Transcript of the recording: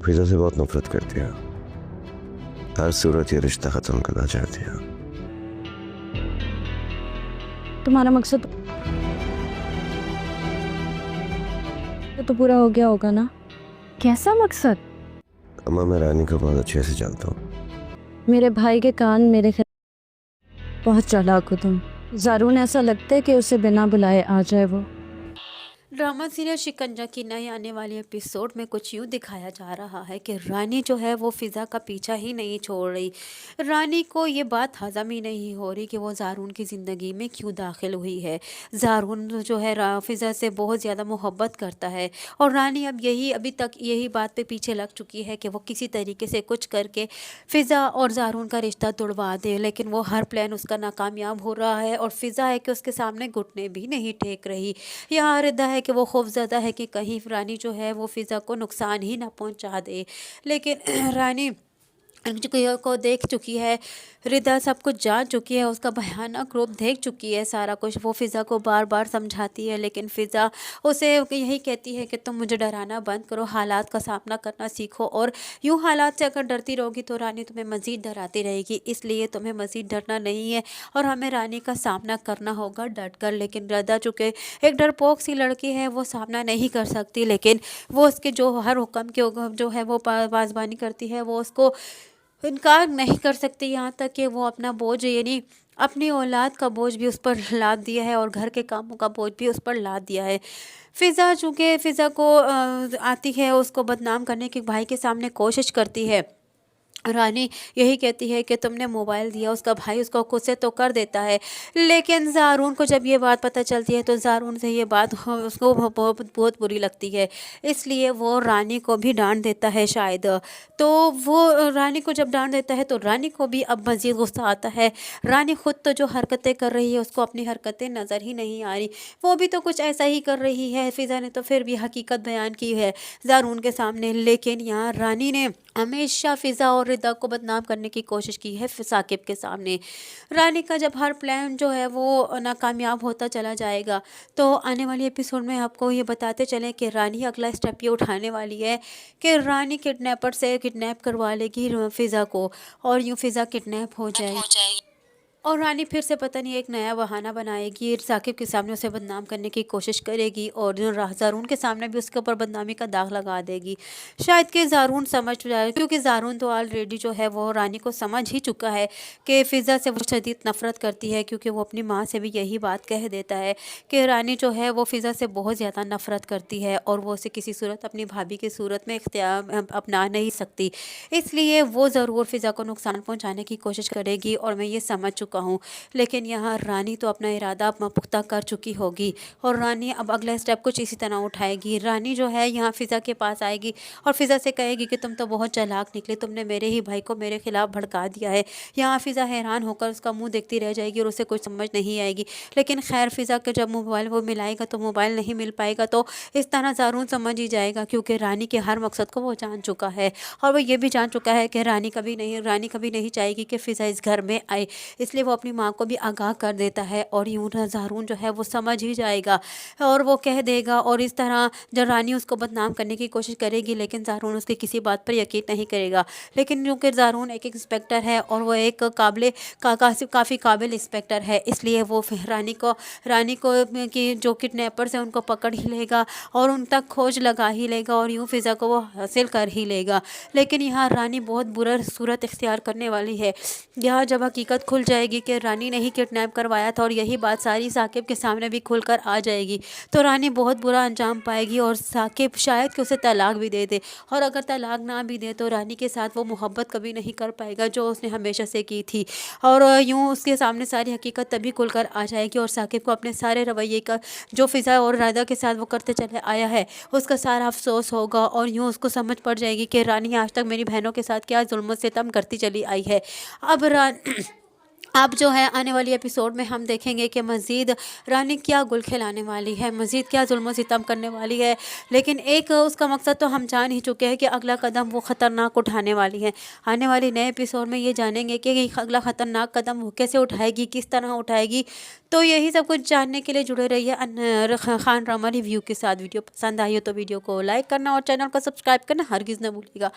फिजा से बहुत नफरत करती है। हर सूरत ये रिश्ता खत्म करना चाहती है। तुम्हारा मकसद तो पूरा हो गया होगा ना? कैसा मकसद? अम्मा, मैं रानी को बहुत अच्छे से जानता हूँ। मेरे भाई के कान मेरे खिलाफ बहुत चालाक हो तुम। ज़ारून ऐसा लगता है कि उसे बिना बुलाए आ जाए वो। ड्रामा सीरियल शिकंजा की नई आने वाली एपिसोड में कुछ यूँ दिखाया जा रहा है कि रानी जो है वो फ़िज़ा का पीछा ही नहीं छोड़ रही। रानी को ये बात हज़म ही नहीं हो रही कि वो ज़ारून की ज़िंदगी में क्यों दाखिल हुई है। ज़ारून जो है फ़िज़ा से बहुत ज़्यादा मोहब्बत करता है और रानी अब अभी तक यही बात पे पीछे लग चुकी है कि वो किसी तरीके से कुछ करके फ़िज़ा और ज़ारून का रिश्ता तुड़वा दे, लेकिन वो हर प्लान उसका नाकामयाब हो रहा है और फ़िज़ा है कि उसके सामने घुटने भी नहीं टेक रही। यहाँ रिदा है कि वो खौफज़दा है कि कहीं रानी जो है वो फ़िज़ा को नुकसान ही ना पहुंचा दे, लेकिन रानी को देख चुकी है। रिदा सब कुछ जान चुकी है, उसका भयानक रूप देख चुकी है सारा कुछ। वो फ़िज़ा को बार बार समझाती है, लेकिन फ़िज़ा उसे यही कहती है कि तुम मुझे डराना बंद करो, हालात का सामना करना सीखो, और यूँ हालात से अगर डरती रहोगी तो रानी तुम्हें मज़ीद डराती रहेगी। इसलिए तुम्हें मज़ीद डरना नहीं है और हमें रानी का सामना करना होगा डट कर। लेकिन रिदा चूँकि एक डरपोक सी लड़की है, वो सामना नहीं कर सकती, लेकिन वो उसके जो हर हुक्म के जो है वो पासबानी करती है, वो उसको इनकार नहीं कर सकती। यहाँ तक कि वो अपना बोझ यानी अपनी औलाद का बोझ भी उस पर लाद दिया है और घर के कामों का बोझ भी उस पर लाद दिया है। फ़िज़ा चूँकि फ़िज़ा को आती है उसको बदनाम करने की भाई के सामने कोशिश करती है। रानी यही कहती है कि तुमने मोबाइल दिया, उसका भाई उसको गुस्से तो कर देता है, लेकिन ज़ारून को जब ये बात पता चलती है तो ज़ारून से ये बात उसको बहुत बहुत बुरी लगती है। इसलिए वो रानी को भी डांट देता है शायद। तो वो रानी को जब डांट देता है तो रानी को भी अब मज़ीद गुस्सा आता है। रानी खुद तो जो हरकतें कर रही है उसको अपनी हरकतें नज़र ही नहीं आ रही, वो भी तो कुछ ऐसा ही कर रही है। फ़िज़ा ने तो फिर भी हकीकत बयान की है ज़ारून के सामने, लेकिन यहाँ रानी ने हमेशा फ़िज़ा और रिदा को बदनाम करने की कोशिश की है साकिब के सामने। रानी का जब हर प्लान जो है वो नाकामयाब होता चला जाएगा, तो आने वाली एपिसोड में आपको ये बताते चलें कि रानी अगला स्टेप ये उठाने वाली है कि रानी किडनैपर से किडनैप करवा लेगी फ़िज़ा को, और यूँ फ़िज़ा किडनैप हो जाएगी और रानी फिर से पता नहीं एक नया बहाना बनाएगी, साकिब के सामने उसे बदनाम करने की कोशिश करेगी और जो ज़ारून के सामने भी उसके ऊपर बदनामी का दाग लगा देगी। शायद कि ज़ारून समझ जाए, क्योंकि ज़ारून तो ऑलरेडी जो है वो रानी को समझ ही चुका है कि फ़िज़ा से वो शदीद नफ़रत करती है, क्योंकि वो अपनी माँ से भी यही बात कह देता है कि रानी जो है वो फ़िज़ा से बहुत ज़्यादा नफ़रत करती है और वो उसे किसी सूरत अपनी भाभी की सूरत में इख्तियार अपना नहीं सकती। इसलिए वो ज़रूर फ़िज़ा को नुकसान पहुँचाने की कोशिश करेगी और मैं ये समझ चुका हूँ। लेकिन यहाँ रानी तो अपना इरादा अपना पुख्ता कर चुकी होगी और रानी अब अगला स्टेप कुछ इसी तरह उठाएगी। रानी जो है यहाँ फ़िज़ा के पास आएगी और फ़िज़ा से कहेगी कि तुम तो बहुत चालाक निकले, तुमने मेरे ही भाई को मेरे खिलाफ भड़का दिया है। यहाँ फ़िज़ा हैरान होकर उसका मुंह देखती रह जाएगी और उसे कुछ समझ नहीं आएगी। लेकिन खैर फ़िज़ा के जब मोबाइल वो मिलाएगा तो मोबाइल नहीं मिल पाएगा, तो इस तरह ज़ारून समझ ही जाएगा, क्योंकि रानी के हर मकसद को वो जान चुका है और वो ये भी जान चुका है कि रानी कभी नहीं चाहेगी कि फ़िज़ा इस घर में आए। इसलिए वो अपनी माँ को भी आगाह कर देता है और यूँ ज़ारून जो है वो समझ ही जाएगा और वो कह देगा, और इस तरह जब रानी उसको बदनाम करने की कोशिश करेगी लेकिन ज़ारून उसकी किसी बात पर यकीन नहीं करेगा। लेकिन क्योंकि ज़ारून एक इंस्पेक्टर है और वो एक काफ़ी काबिल इंस्पेक्टर है, इसलिए वो फिर रानी को कि जो किडनैपर्स हैं उनको पकड़ ही लेगा और उन तक खोज लगा ही लेगा और यूँ फ़िज़ा को वो हासिल कर ही लेगा। लेकिन यहाँ रानी बहुत बुरा सूरत इख्तियार करने वाली है। यहाँ जब हकीकत खुल जाएगी कि रानी ने ही किडनैप करवाया था और यही बात सारी साकिब के सामने भी खुलकर आ जाएगी, तो रानी बहुत बुरा अंजाम पाएगी और साकिब शायद कि उसे तलाक भी दे दे, और अगर तलाक ना भी दे तो रानी के साथ वो मोहब्बत कभी नहीं कर पाएगा जो उसने हमेशा से की थी। और यूँ उसके सामने सारी हकीकत तभी खुलकर आ जाएगी और साकिब को अपने सारे रवैये का जो फ़िज़ा और रायदा के साथ वो करते चले आया है उसका सारा अफसोस होगा, और यूँ उसको समझ पड़ जाएगी कि रानी आज तक मेरी बहनों के साथ क्या जुल्म सितम करती चली आई है। अब अब जो है आने वाली एपिसोड में हम देखेंगे कि मज़ीद रानी क्या गुल खिलाने वाली है, मज़ीद क्या जुल्म सितम करने वाली है। लेकिन एक उसका मकसद तो हम जान ही चुके हैं कि अगला कदम वो ख़तरनाक उठाने वाली है। आने वाली नए एपिसोड में ये जानेंगे कि ये अगला ख़तरनाक कदम वो कैसे उठाएगी, किस तरह उठाएगी। तो यही सब कुछ जानने के लिए जुड़े रहिए खान ड्रामा रिव्यू के साथ। वीडियो पसंद आई हो तो वीडियो को लाइक करना और चैनल को सब्सक्राइब करना हरगिज़ न भूलिएगा।